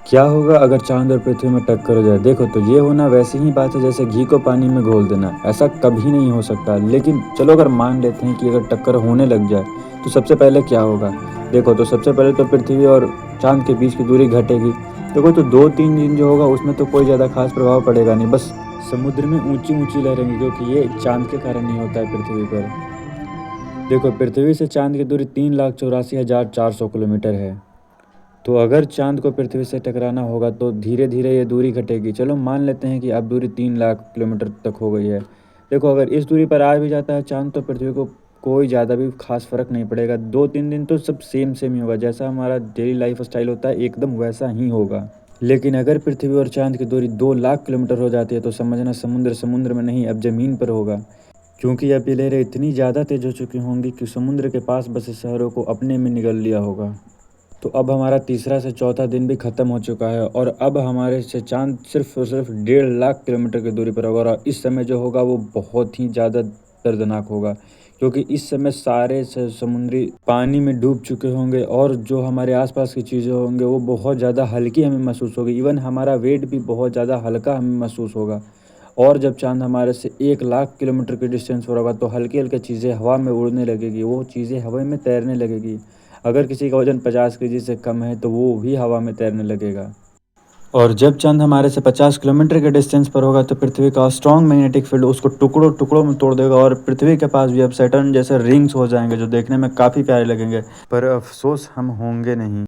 क्या होगा अगर चाँद और पृथ्वी में टक्कर हो जाए? देखो तो ये होना वैसी ही बात है जैसे घी को पानी में घोल देना, ऐसा कभी नहीं हो सकता। लेकिन चलो अगर मान लेते हैं कि अगर टक्कर होने लग जाए, तो सबसे पहले क्या होगा? देखो तो सबसे पहले तो पृथ्वी और चाँद के बीच की दूरी घटेगी। देखो तो 2-3 दिन जो होगा उसमें तो कोई ज़्यादा ख़ास प्रभाव पड़ेगा नहीं, बस समुद्र में ऊँची-ऊँची लहरेंगी क्योंकि ये चाँद के कारण ही होता है पृथ्वी पर। देखो पृथ्वी से चाँद की दूरी 3,84,400 किलोमीटर है। तो अगर चाँद को पृथ्वी से टकराना होगा तो धीरे-धीरे ये दूरी घटेगी। चलो मान लेते हैं कि अब दूरी 3 लाख किलोमीटर तक हो गई है। देखो अगर इस दूरी पर आ भी जाता है चाँद तो पृथ्वी को कोई ज़्यादा भी ख़ास फ़र्क नहीं पड़ेगा। 2-3 दिन तो सब सेम ही होगा। जैसा हमारा डेली लाइफ़स्टाइल होता है एकदम वैसा ही होगा। लेकिन अगर पृथ्वी और चाँद की दूरी 2 लाख किलोमीटर हो जाती है तो समझना समुद्र समुद्र में नहीं अब ज़मीन पर होगा। क्योंकि अब ये लहरें इतनी ज़्यादा तेज़ हो चुकी होंगी कि समुद्र के पास बसे शहरों को अपने में निगल लिया होगा। तो अब हमारा तीसरा से चौथा दिन भी ख़त्म हो चुका है और अब हमारे से चाँद सिर्फ़ और सिर्फ़ 1.5 लाख किलोमीटर की दूरी पर होगा और इस समय जो होगा वो बहुत ही ज़्यादा दर्दनाक होगा। क्योंकि इस समय सारे समुद्री पानी में डूब चुके होंगे और जो हमारे आस-पास की चीज़ें होंगे वो बहुत ज़्यादा हल्की हमें महसूस होगी। इवन हमारा वेट भी बहुत ज़्यादा हल्का हमें महसूस होगा। और जब चाँद हमारे से 1 लाख किलोमीटर की डिस्टेंस पर होगा तो हल्की-हल्की चीज़ें हवा में उड़ने लगेगी, वो चीज़ें हवा में तैरने लगेगी। अगर किसी का वज़न 50 केजी से कम है तो वो भी हवा में तैरने लगेगा। और जब चाँद हमारे से 50 किलोमीटर के डिस्टेंस पर होगा तो पृथ्वी का स्ट्रॉन्ग मैग्नेटिक फील्ड उसको टुकड़ों-टुकड़ों में तोड़ देगा और पृथ्वी के पास भी अब सैटर्न जैसे रिंग्स हो जाएँगे जो देखने में काफ़ी प्यारे लगेंगे। पर अफ़सोस हम होंगे नहीं।